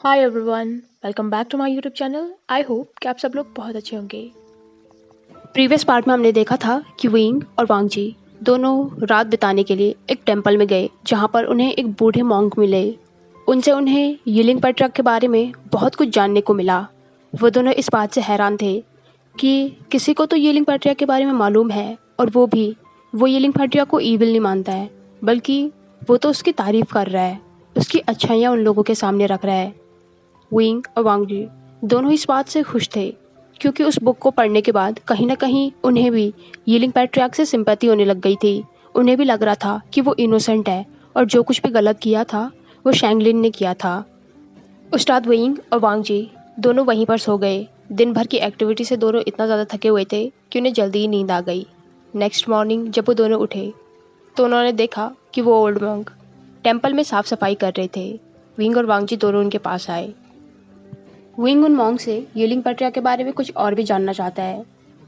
Hi everyone, welcome back to my YouTube channel. I hope कि आप सब लोग बहुत अच्छे होंगे। प्रीवियस पार्ट में हमने देखा था कि विंग और वांगजी दोनों रात बिताने के लिए एक टेंपल में गए, जहाँ पर उन्हें एक बूढ़े मॉन्क मिले। उनसे उन्हें यीलिंग पैट्रियार्क के बारे में बहुत कुछ जानने को मिला। वो दोनों इस बात से हैरान थे कि किसी को तो यीलिंग पैट्रियार्क के बारे में मालूम है, और वो यीलिंग पैट्रियार्क को ईविल नहीं मानता है, बल्कि वो तो उसकी तारीफ कर रहा है, उसकी अच्छाइयाँ उन लोगों के सामने रख रहा है। विंग और वांगजी दोनों इस बात से खुश थे, क्योंकि उस बुक को पढ़ने के बाद कहीं ना कहीं उन्हें भी यीलिंग पैट्रियार्क से सिंपैथी होने लग गई थी। उन्हें भी लग रहा था कि वो इनोसेंट है, और जो कुछ भी गलत किया था वो शैंगलिन ने किया था। उस रात विंग और वांगजी दोनों वहीं पर सो गए। दिन भर की एक्टिविटी से दोनों इतना ज़्यादा थके हुए थे कि उन्हें जल्दी ही नींद आ गई। नेक्स्ट मॉर्निंग जब वो दोनों उठे तो उन्होंने देखा कि वो ओल्ड मॉन्क टेम्पल में साफ सफाई कर रहे थे। विंग और वांगजी दोनों उनके पास आए। विंग उन मॉन्क से यीलिंग पैट्रियार्क के बारे में कुछ और भी जानना चाहता है।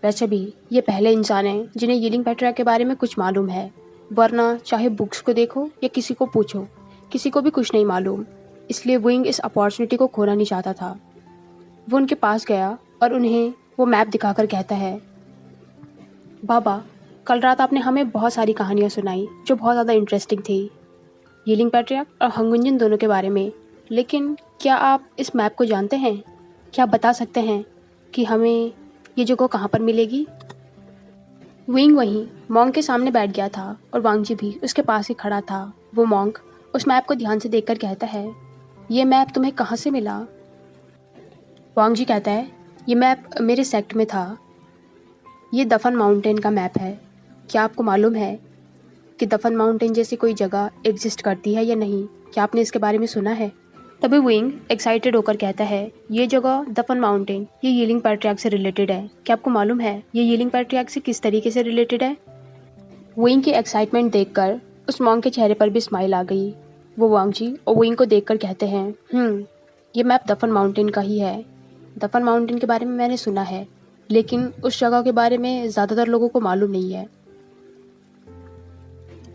वैसे भी ये पहले इंसान हैं जिन्हें यीलिंग पैट्रियार्क के बारे में कुछ मालूम है, वरना चाहे बुक्स को देखो या किसी को पूछो, किसी को भी कुछ नहीं मालूम। इसलिए विंग इस अपॉर्चुनिटी को खोना नहीं चाहता था। वो उनके पास गया और उन्हें वो मैप दिखाकर कहता है, बाबा, कल रात आपने हमें बहुत सारी कहानियाँ सुनाई जो बहुत ज़्यादा इंटरेस्टिंग थी, यीलिंग पैट्रियार्क और हंगुंजन दोनों के बारे में। लेकिन क्या आप इस मैप को जानते हैं? क्या आप बता सकते हैं कि हमें ये जगह कहाँ पर मिलेगी? विंग वहीं मॉन्क के सामने बैठ गया था और वांगजी भी उसके पास ही खड़ा था। वो मॉन्क उस मैप को ध्यान से देखकर कहता है, ये मैप तुम्हें कहाँ से मिला? वांगजी कहता है, ये मैप मेरे सेक्ट में था। ये दफन माउंटेन का मैप है। क्या आपको मालूम है कि दफन माउंटेन जैसी कोई जगह एग्जिस्ट करती है या नहीं? क्या आपने इसके बारे में सुना है? तभी विंग एक्साइटेड होकर कहता है, ये जगह दफन माउंटेन ये यीलिंग पैट्रियार्क से रिलेटेड है। क्या आपको मालूम है ये यीलिंग पैट्रियार्क से किस तरीके से रिलेटेड है? विंग की एक्साइटमेंट देखकर उस मॉन्क के चेहरे पर भी स्माइल आ गई। वो वांगजी और विंग को देखकर कहते हैं, ये मैप दफन माउंटेन का ही है। दफन माउंटेन के बारे में मैंने सुना है, लेकिन उस जगह के बारे में ज़्यादातर लोगों को मालूम नहीं है,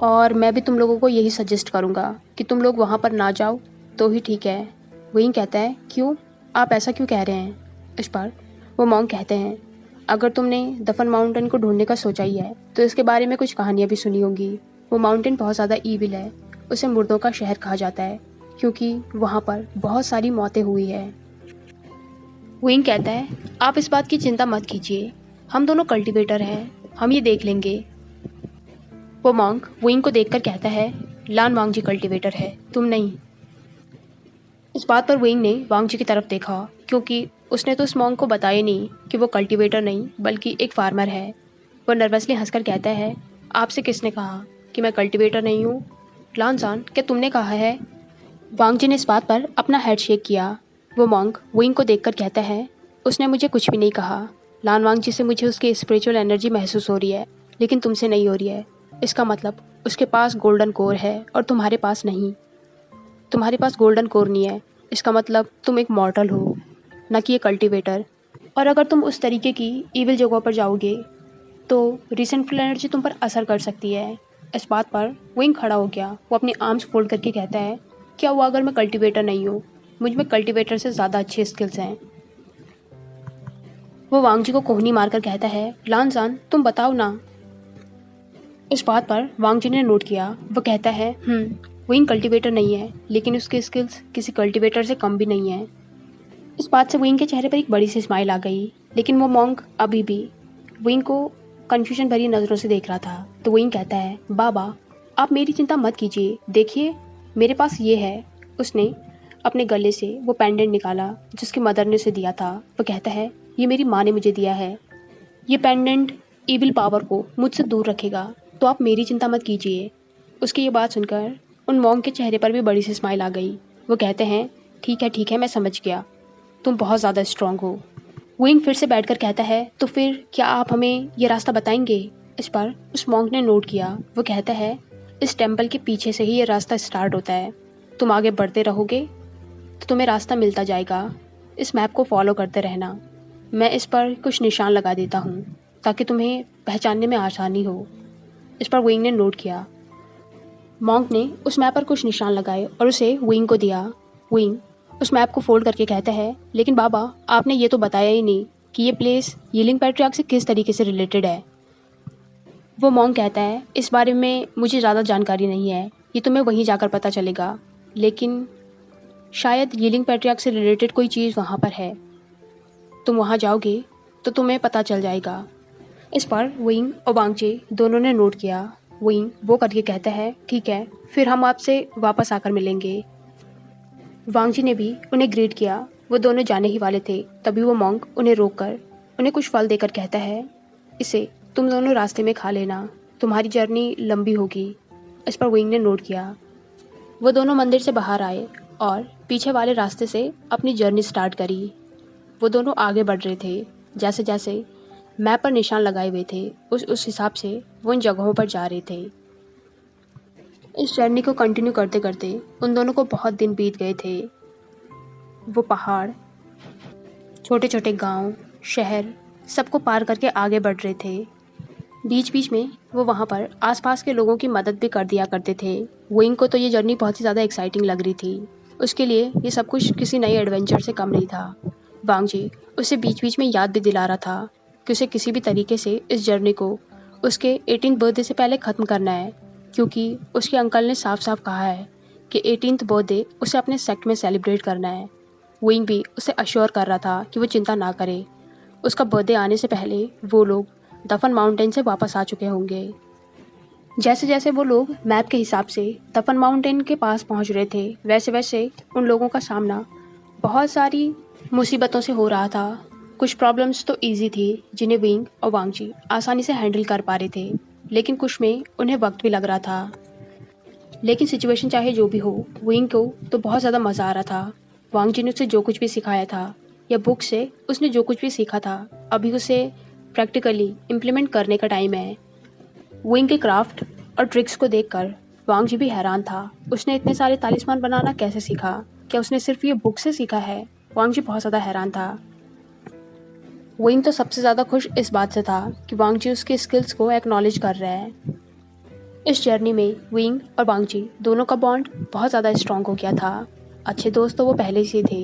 और मैं भी तुम लोगों को यही सजेस्ट करूँगा कि तुम लोग वहाँ पर ना जाओ तो ही ठीक है। विंग कहता है, क्यों? आप ऐसा क्यों कह रहे हैं? इस पर वो मॉन्क कहते हैं, अगर तुमने दफन माउंटेन को ढूंढने का सोचा ही है तो इसके बारे में कुछ कहानियाँ भी सुनी होंगी। वो माउंटेन बहुत ज़्यादा ईविल है। उसे मुर्दों का शहर कहा जाता है, क्योंकि वहाँ पर बहुत सारी मौतें हुई है। विंग कहता है, आप इस बात की चिंता मत कीजिए, हम दोनों कल्टीवेटर हैं, हम ये देख लेंगे। वो मॉन्क विंग को देखकर कहता है, लान वांगजी कल्टीवेटर है, तुम नहीं। इस बात पर विंग ने वांगजी की तरफ देखा, क्योंकि उसने तो उस मॉन्क को बताया नहीं कि वो कल्टीवेटर नहीं बल्कि एक फार्मर है। वो नर्वसली हंसकर कहता है, आपसे किसने कहा कि मैं कल्टीवेटर नहीं हूँ? लानजान, क्या तुमने कहा है? वांगजी ने इस बात पर अपना हेड शेक किया। वो मॉन्क विंग को देखकर कहता है, उसने मुझे कुछ भी नहीं कहा। लान वांगजी से मुझे उसकी स्पिरिचुअल एनर्जी महसूस हो रही है, लेकिन तुमसे नहीं हो रही है। इसका मतलब उसके पास गोल्डन कोर है और तुम्हारे पास नहीं। तुम्हारे पास गोल्डन कोर नहीं है, इसका मतलब तुम एक मॉर्टल हो, न कि एक कल्टीवेटर। और अगर तुम उस तरीके की ईविल जगहों पर जाओगे तो रिसेंटफुल एनर्जी तुम पर असर कर सकती है। इस बात पर विंग खड़ा हो गया। वो अपने आर्म्स फोल्ड करके कहता है, क्या हुआ अगर मैं कल्टीवेटर नहीं हूँ? मुझ में कल्टीवेटर से ज़्यादा अच्छी स्किल्स हैं। वो वांगजी को कोहनी मारकर कहता है, लानजान, तुम बताओ ना। इस बात पर वांगजी ने नोट किया। वो कहता है, विंग कल्टीवेटर नहीं है, लेकिन उसकी स्किल्स किसी कल्टीवेटर से कम भी नहीं है। इस बात से विंग के चेहरे पर एक बड़ी सी स्माइल आ गई, लेकिन वो मॉन्क अभी भी विंग को कन्फ्यूजन भरी नज़रों से देख रहा था। तो विंग कहता है, बाबा, आप मेरी चिंता मत कीजिए, देखिए मेरे पास ये है। उसने अपने गले से वो पेंडेंट निकाला जिसकी मदर ने उसे दिया था। वो कहता है, ये मेरी माँ ने मुझे दिया है। ये पेंडेंट इविल पावर को मुझसे दूर रखेगा, तो आप मेरी चिंता मत कीजिए। उसकी ये बात सुनकर उन मॉन्क के चेहरे पर भी बड़ी सी स्माइल आ गई। वो कहते हैं, ठीक है, मैं समझ गया, तुम बहुत ज़्यादा स्ट्रांग हो। विंग फिर से बैठकर कहता है, तो फिर क्या आप हमें ये रास्ता बताएंगे? इस पर उस मॉन्क ने नोट किया। वो कहता है, इस टेम्पल के पीछे से ही ये रास्ता स्टार्ट होता है। तुम आगे बढ़ते रहोगे तो तुम्हें रास्ता मिलता जाएगा। इस मैप को फॉलो करते रहना। मैं इस पर कुछ निशान लगा देता हूँ ताकि तुम्हें पहचानने में आसानी हो। इस पर विंग ने नोट किया। मॉन्क ने उस मैप पर कुछ निशान लगाए और उसे विंग को दिया। विंग उस मैप को फोल्ड करके कहता है, लेकिन बाबा आपने ये तो बताया ही नहीं कि ये प्लेस यीलिंग पैट्रियार्क से किस तरीके से रिलेटेड है। वो मॉन्क कहता है, इस बारे में मुझे ज़्यादा जानकारी नहीं है, ये तुम्हें वहीं जाकर पता चलेगा, लेकिन शायद यीलिंग पैट्रियार्क से रिलेटेड कोई चीज़ वहाँ पर है। तुम वहाँ जाओगे तो तुम्हें पता चल जाएगा। इस पर विंग और वांगची दोनों ने नोट किया। विंग वो करके कहता है, ठीक है, फिर हम आपसे वापस आकर मिलेंगे। वांगची ने भी उन्हें ग्रीट किया। वो दोनों जाने ही वाले थे, तभी वो मॉन्क उन्हें रोककर उन्हें कुछ फल देकर कहता है, इसे तुम दोनों रास्ते में खा लेना, तुम्हारी जर्नी लंबी होगी। इस पर विंग ने नोट किया। वो दोनों मंदिर से बाहर आए और पीछे वाले रास्ते से अपनी जर्नी स्टार्ट करी। वो दोनों आगे बढ़ रहे थे। जैसे जैसे मैप पर निशान लगाए हुए थे, उस हिसाब से वो उन जगहों पर जा रहे थे। इस जर्नी को कंटिन्यू करते करते उन दोनों को बहुत दिन बीत गए थे। वो पहाड़, छोटे छोटे गांव, शहर, सबको पार करके आगे बढ़ रहे थे। बीच बीच में वो वहाँ पर आसपास के लोगों की मदद भी कर दिया करते थे। विंग को तो ये जर्नी बहुत ही ज़्यादा एक्साइटिंग लग रही थी। उसके लिए ये सब कुछ किसी नए एडवेंचर से कम नहीं था। वांगची उसे बीच बीच में याद भी दिला रहा था कि उसे किसी भी तरीके से इस जर्नी को उसके 18th बर्थडे से पहले ख़त्म करना है, क्योंकि उसके अंकल ने साफ साफ कहा है कि 18th बर्थडे उसे अपने सेक्ट में सेलिब्रेट करना है। विंग भी उसे अश्योर कर रहा था कि वो चिंता ना करे, उसका बर्थडे आने से पहले वो लोग दफन माउंटेन से वापस आ चुके होंगे। जैसे जैसे वो लोग मैप के हिसाब से दफन माउंटेन के पास पहुंच रहे थे, वैसे वैसे उन लोगों का सामना बहुत सारी मुसीबतों से हो रहा था। कुछ प्रॉब्लम्स तो इजी थी जिन्हें विंग और वांगची आसानी से हैंडल कर पा रहे थे, लेकिन कुछ में उन्हें वक्त भी लग रहा था। लेकिन सिचुएशन चाहे जो भी हो, विंग को तो बहुत ज़्यादा मज़ा आ रहा था। वांगची ने उसे जो कुछ भी सिखाया था या बुक से उसने जो कुछ भी सीखा था, अभी उसे प्रैक्टिकली इम्प्लीमेंट करने का टाइम है। विंग के क्राफ्ट और ट्रिक्स को देखकर वांगची भी हैरान था। उसने इतने सारे तालिस्मान बनाना कैसे सीखा? क्या उसने सिर्फ ये बुक से सीखा है? वांगची बहुत ज़्यादा हैरान था। विंग तो सबसे ज़्यादा खुश इस बात से था कि वांगची उसके स्किल्स को एक्नॉलेज कर रहा है। इस जर्नी में विंग और वांगची दोनों का बॉन्ड बहुत ज़्यादा स्ट्रॉन्ग हो गया था। अच्छे दोस्त तो वो पहले से थे,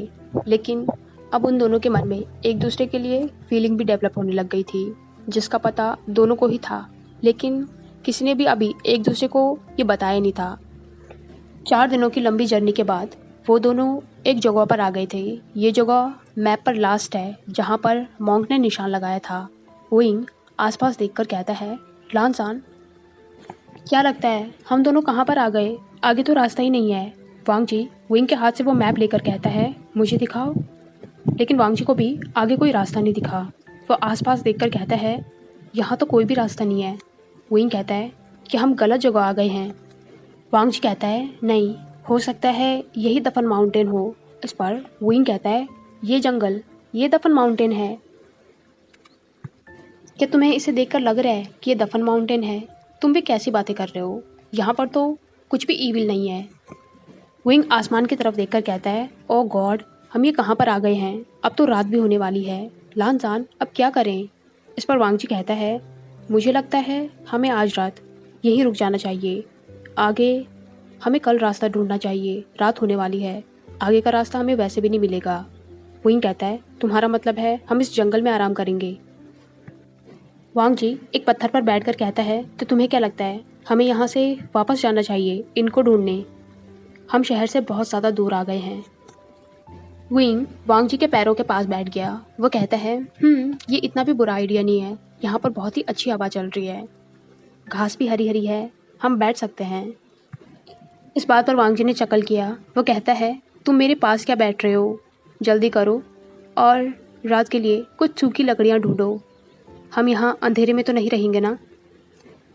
लेकिन अब उन दोनों के मन में एक दूसरे के लिए फीलिंग भी डेवलप होने लग गई थी, जिसका पता दोनों को ही था, लेकिन किसी ने भी अभी एक दूसरे को ये बताया नहीं था। 4 दिनों की लंबी जर्नी के बाद वो दोनों एक जगह पर आ गए थे। ये जगह मैप पर लास्ट है, जहाँ पर मॉन्क ने निशान लगाया था। विंग आसपास देखकर कहता है, लानसान, क्या लगता है हम दोनों कहाँ पर आ गए? आगे तो रास्ता ही नहीं है। वांगची विंग के हाथ से वो मैप लेकर कहता है, मुझे दिखाओ। लेकिन वांगची को भी आगे कोई रास्ता नहीं दिखा। वो आसपास देखकर कहता है, यहाँ तो कोई भी रास्ता नहीं है। विंग कहता है कि हम गलत जगह आ गए हैं। वांगची कहता है, नहीं, हो सकता है यही दफन माउंटेन हो। इस पर विंग कहता है, ये जंगल, ये दफन माउंटेन है। क्या तुम्हें इसे देखकर लग रहा है कि ये दफन माउंटेन है? तुम भी कैसी बातें कर रहे हो? यहाँ पर तो कुछ भी ईविल नहीं है। विंग आसमान की तरफ देखकर कहता है, ओ गॉड, हम ये कहाँ पर आ गए हैं? अब तो रात भी होने वाली है। लानसान, अब क्या करें? इस पर वांगची कहता है, मुझे लगता है हमें आज रात यहीं रुक जाना चाहिए। आगे हमें कल रास्ता ढूंढना चाहिए, रात होने वाली है। आगे का रास्ता हमें वैसे भी नहीं मिलेगा। विंग कहता है, तुम्हारा मतलब है हम इस जंगल में आराम करेंगे? वांगची एक पत्थर पर बैठकर कहता है, तो तुम्हें क्या लगता है हमें यहाँ से वापस जाना चाहिए इनको ढूंढने? हम शहर से बहुत ज़्यादा दूर आ गए हैं। विंग वांगची के पैरों के पास बैठ गया। वो कहता है, ये इतना भी बुरा आइडिया नहीं है। यहाँ पर बहुत ही अच्छी हवा चल रही है, घास भी हरी हरी है, हम बैठ सकते हैं। इस बात पर वांगची ने चकल किया। वो कहता है, तुम मेरे पास क्या बैठ रहे हो? जल्दी करो और रात के लिए कुछ सूखी लकड़ियाँ ढूंढो। हम यहाँ अंधेरे में तो नहीं रहेंगे ना?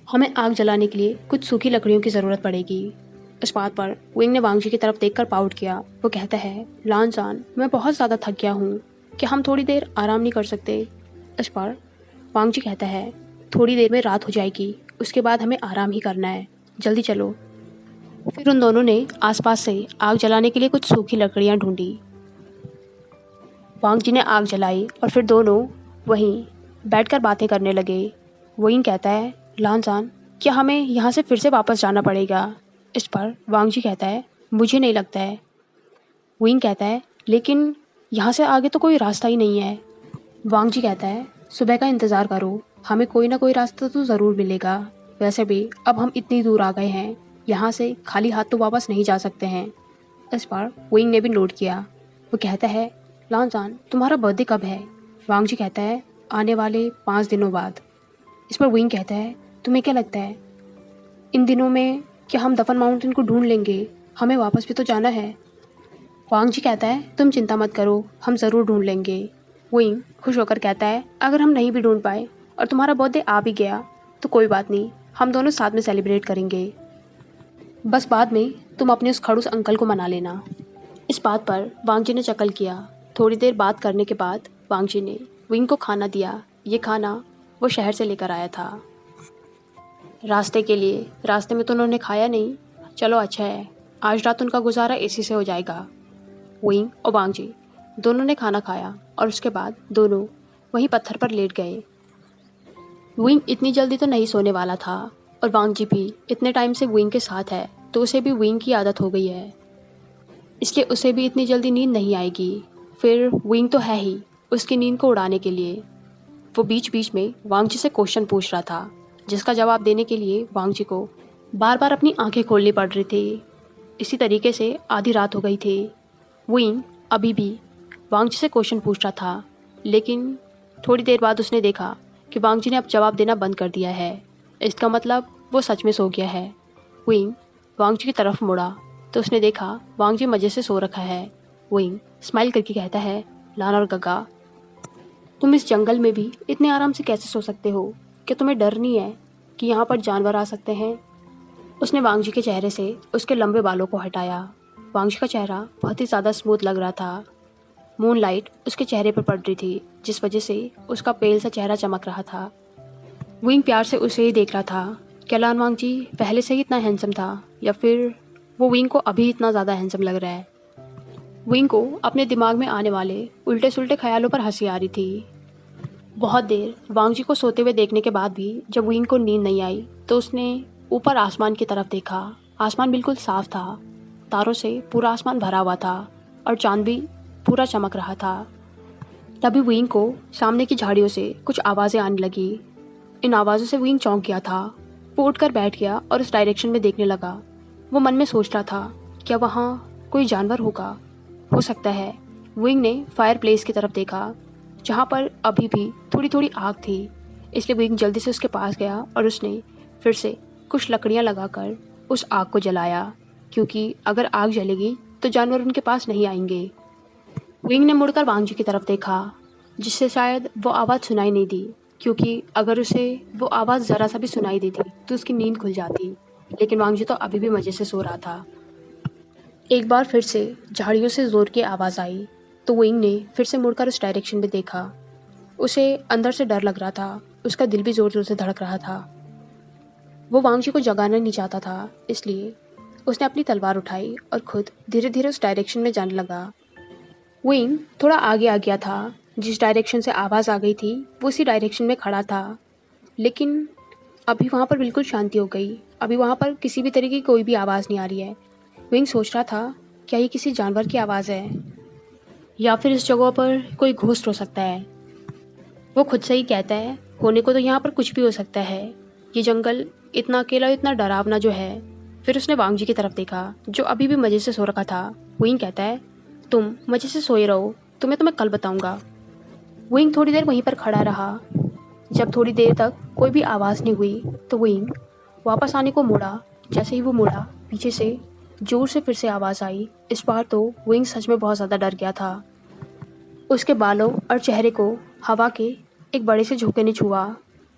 हमें आग जलाने के लिए कुछ सूखी लकड़ियों की ज़रूरत पड़ेगी। इस बात पर विंग ने वांगची की तरफ देखकर पाउट किया। वो कहता है, लानसान, मैं बहुत ज़्यादा थक गया हूँ, क्या हम थोड़ी देर आराम नहीं कर सकते? इस पर वांगची कहता है, थोड़ी देर में रात हो जाएगी, उसके बाद हमें आराम ही करना है, जल्दी चलो। फिर उन दोनों ने आसपास से आग जलाने के लिए कुछ सूखी लकड़ियाँ ढूंढी। वांगची ने आग जलाई और फिर दोनों वहीं बैठकर बातें करने लगे। विंग कहता है, लानसान, क्या हमें यहाँ से फिर से वापस जाना पड़ेगा? इस पर वांगची कहता है, मुझे नहीं लगता है। विंग कहता है, लेकिन यहाँ से आगे तो कोई रास्ता ही नहीं है। वांग जी कहता है, सुबह का इंतज़ार करो, हमें कोई ना कोई रास्ता तो ज़रूर मिलेगा। वैसे भी अब हम इतनी दूर आ गए हैं, यहाँ से खाली हाथ तो वापस नहीं जा सकते हैं। इस बार विंग ने भी नोट किया। वो कहता है, लानजान तुम्हारा बर्थडे कब है? वांग जी कहता है, आने वाले 5 दिनों बाद। इस पर विंग कहता है, तुम्हें क्या लगता है इन दिनों में क्या हम दफन माउंटेन को ढूंढ लेंगे? हमें वापस भी तो जाना है। वांग जी कहता है, तुम चिंता मत करो, हम ज़रूर ढूंढ लेंगे। विंग खुश होकर कहता है, अगर हम नहीं भी ढूंढ पाए और तुम्हारा बर्थडे आ भी गया तो कोई बात नहीं, हम दोनों साथ में सेलिब्रेट करेंगे। बस बाद में तुम अपने उस खड़ूस अंकल को मना लेना। इस बात पर वांग जी ने चकल किया। थोड़ी देर बात करने के बाद वांग जी ने विंग को खाना दिया। ये खाना वो शहर से लेकर आया था रास्ते के लिए। रास्ते में तो उन्होंने खाया नहीं। चलो अच्छा है, आज रात उनका गुजारा एसी से हो जाएगा। विंग और वांग जी दोनों ने खाना खाया और उसके बाद दोनों वहीं पत्थर पर लेट गए। विंग इतनी जल्दी तो नहीं सोने वाला था और वांग जी भी इतने टाइम से विंग के साथ है तो उसे भी विंग की आदत हो गई है, इसलिए उसे भी इतनी जल्दी नींद नहीं आएगी। फिर विंग तो है ही उसकी नींद को उड़ाने के लिए। वो बीच बीच में वांग जी से क्वेश्चन पूछ रहा था, जिसका जवाब देने के लिए वांग जी को बार बार अपनी आंखें खोलनी पड़ रही थी। इसी तरीके से आधी रात हो गई थी। विंग अभी भी वांग जी से क्वेश्चन पूछ रहा था, लेकिन थोड़ी देर बाद उसने देखा कि वांग जी ने अब जवाब देना बंद कर दिया है। इसका मतलब वो सच में सो गया है। विंग वांग जी की तरफ मुड़ा तो उसने देखा वांग जी मज़े से सो रखा है। विंग स्माइल करके कहता है, लान और गगा, तुम इस जंगल में भी इतने आराम से कैसे सो सकते हो? क्या तुम्हें डर नहीं है कि यहाँ पर जानवर आ सकते हैं? उसने वांग जी के चेहरे से उसके लंबे बालों को हटाया। वांग जी का चेहरा बहुत ही ज़्यादा स्मूथ लग रहा था। मूनलाइट उसके चेहरे पर पड़ रही थी, जिस वजह से उसका पेल सा चेहरा चमक रहा था। विंग प्यार से उसे ही देख रहा था। क्या लान वांग जी पहले से ही इतना हैंडसम था या फिर वो विंग को अभी इतना ज़्यादा हैंडसम लग रहा है? विंग को अपने दिमाग में आने वाले उल्टे सुल्टे ख्यालों पर हंसी आ रही थी। बहुत देर वांग जी को सोते हुए देखने के बाद भी जब विंग को नींद नहीं आई तो उसने ऊपर आसमान की तरफ देखा। आसमान बिल्कुल साफ था, तारों से पूरा आसमान भरा हुआ था और चांद भी पूरा चमक रहा था। तभी विंग को सामने की झाड़ियों से कुछ आवाज़ें आने लगी। इन आवाज़ों से विंग चौंक गया था। वो उठकर बैठ गया और उस डायरेक्शन में देखने लगा। वो मन में सोच रहा था, क्या वहाँ कोई जानवर होगा? हो सकता है। विंग ने फायर प्लेस की तरफ देखा, जहाँ पर अभी भी थोड़ी थोड़ी आग थी। इसलिए विंग जल्दी से उसके पास गया और उसने फिर से कुछ लकड़ियाँ लगाकर उस आग को जलाया, क्योंकि अगर आग जलेगी तो जानवर उनके पास नहीं आएंगे। विंग ने मुड़कर वांग जी की तरफ देखा, जिससे शायद वो आवाज़ सुनाई नहीं दी, क्योंकि अगर उसे वो आवाज़ ज़रा सा भी सुनाई देती तो उसकी नींद खुल जाती। लेकिन वांग जी तो अभी भी मज़े से सो रहा था। एक बार फिर से झाड़ियों से ज़ोर की आवाज़ आई तो विंग ने फिर से मुड़कर उस डायरेक्शन में देखा। उसे अंदर से डर लग रहा था, उसका दिल भी ज़ोर ज़ोर से धड़क रहा था। वो वांग जी को जगाना नहीं चाहता था, इसलिए उसने अपनी तलवार उठाई और खुद धीरे धीरे उस डायरेक्शन में जाने लगा। विंग थोड़ा आगे आ गया था। जिस डायरेक्शन से आवाज़ आ गई थी वो उसी डायरेक्शन में खड़ा था, लेकिन अभी वहाँ पर बिल्कुल शांति हो गई। अभी वहाँ पर किसी भी तरीके की कोई भी आवाज़ नहीं आ रही है। विंग सोच रहा था, क्या ये किसी जानवर की आवाज़ है या फिर इस जगह पर कोई घोस्ट हो सकता है। वो खुद से ही कहता है, होने को तो यहाँ पर कुछ भी हो सकता है। ये जंगल इतना अकेला, इतना डरावना जो है। फिर उसने वांग जी की तरफ देखा, जो अभी भी मज़े से सो रखा था। विंग कहता है, तुम मज़े से सोए रहो, तुम्हें तो मैं कल बताऊँगा। विंग थोड़ी देर वहीं पर खड़ा रहा। जब थोड़ी देर तक कोई भी आवाज़ नहीं हुई तो विंग वापस आने को मुड़ा। जैसे ही वो मुड़ा, पीछे से जोर से फिर से आवाज़ आई। इस बार तो विंग सच में बहुत ज़्यादा डर गया था। उसके बालों और चेहरे को हवा के एक बड़े से झोंके ने छुआ।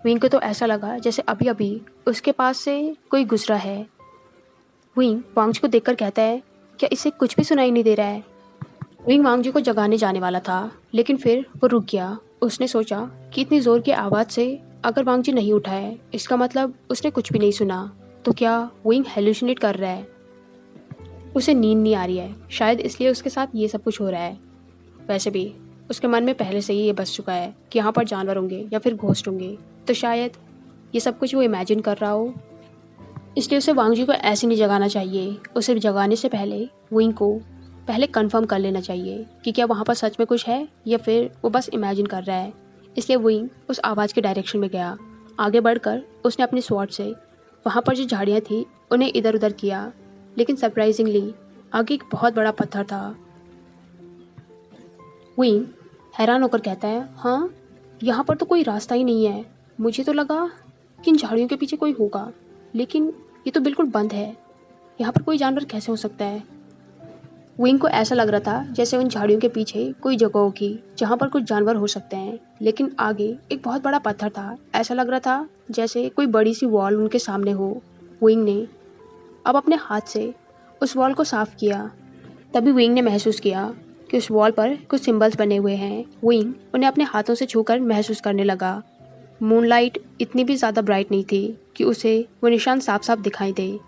विंग को तो ऐसा लगा जैसे अभी अभी उसके पास से कोई गुजरा है। विंग वांग जी को देखकर कहता है, क्या इसे कुछ भी सुनाई नहीं दे रहा है? विंग वांग जी को जगाने जाने वाला था, लेकिन फिर वो रुक गया। उसने सोचा कि इतनी ज़ोर की आवाज़ से अगर वांग जी नहीं उठा है, इसका मतलब उसने कुछ भी नहीं सुना। तो क्या विंग हेलुसिनेट कर रहा है? उसे नींद नहीं आ रही है, शायद इसलिए उसके साथ ये सब कुछ हो रहा है। वैसे भी उसके मन में पहले से ही ये बस चुका है कि यहाँ पर जानवर होंगे या फिर घोस्ट होंगे, तो शायद ये सब कुछ वो इमेजिन कर रहा हो। इसलिए उसे वांग जी को ऐसे नहीं जगाना चाहिए। उसे जगाने से पहले विंग को पहले कंफर्म कर लेना चाहिए कि क्या वहाँ पर सच में कुछ है या फिर वो बस इमेजिन कर रहा है। इसलिए विंग उस आवाज़ के डायरेक्शन में गया। आगे बढ़कर उसने अपनी स्वॉर्ड से वहाँ पर जो झाड़ियाँ थी उन्हें इधर उधर किया, लेकिन सरप्राइजिंगली आगे एक बहुत बड़ा पत्थर था। विंग हैरान होकर कहता है, हाँ, यहाँ पर तो कोई रास्ता ही नहीं है। मुझे तो लगा कि इन झाड़ियों के पीछे कोई होगा, लेकिन ये तो बिल्कुल बंद है। यहाँ पर कोई जानवर कैसे हो सकता है? विंग को ऐसा लग रहा था जैसे उन झाड़ियों के पीछे कोई जगह होगी जहाँ पर कुछ जानवर हो सकते हैं, लेकिन आगे एक बहुत बड़ा पत्थर था। ऐसा लग रहा था जैसे कोई बड़ी सी वॉल उनके सामने हो। विंग ने अब अपने हाथ से उस वॉल को साफ किया। तभी विंग ने महसूस किया कि उस वॉल पर कुछ सिंबल्स बने हुए हैं। विंग उन्हें अपने हाथों से छूकर महसूस करने लगा। मूनलाइट इतनी भी ज़्यादा ब्राइट नहीं थी कि उसे वो निशान साफ साफ दिखाई दे,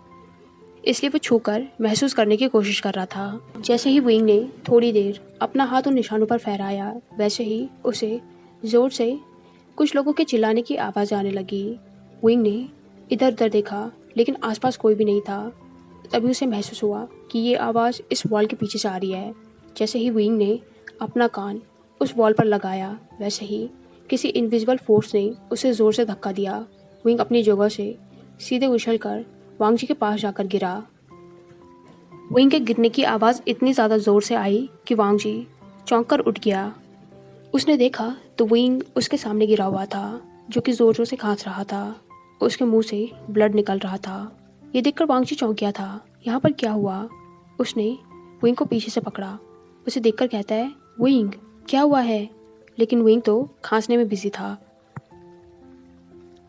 इसलिए वो छूकर महसूस करने की कोशिश कर रहा था। जैसे ही विंग ने थोड़ी देर अपना हाथ उन निशानों पर फहराया, वैसे ही उसे ज़ोर से कुछ लोगों के चिल्लाने की आवाज़ आने लगी। विंग ने इधर उधर देखा, लेकिन आसपास कोई भी नहीं था। तभी उसे महसूस हुआ कि ये आवाज़ इस वॉल के पीछे से आ रही है। जैसे ही विंग ने अपना कान उस वॉल पर लगाया, वैसे ही किसी इनविजिबल फोर्स ने उसे ज़ोर से धक्का दिया। विंग अपनी जगह से सीधे उछलकर वांग जी के पास जाकर गिरा। विंग के गिरने की आवाज़ इतनी ज़्यादा ज़ोर से आई कि वांग जी चौंक कर उठ गया। उसने देखा तो विंग उसके सामने गिरा हुआ था, जो कि ज़ोर ज़ोर से खांस रहा था। उसके मुंह से ब्लड निकल रहा था। ये देखकर वांग जी चौंक गया था। यहाँ पर क्या हुआ? उसने विंग को पीछे से पकड़ा। उसे देखकर कहता है, विंग, क्या हुआ है? लेकिन विंग तो खांसने में बिजी था।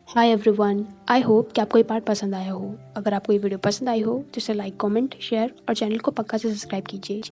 हाय एवरीवन, आई होप कि आपको ये पार्ट पसंद आया हो। अगर आपको ये वीडियो पसंद आई हो तो इसे लाइक, कमेंट, शेयर और चैनल को पक्का से सब्सक्राइब कीजिए।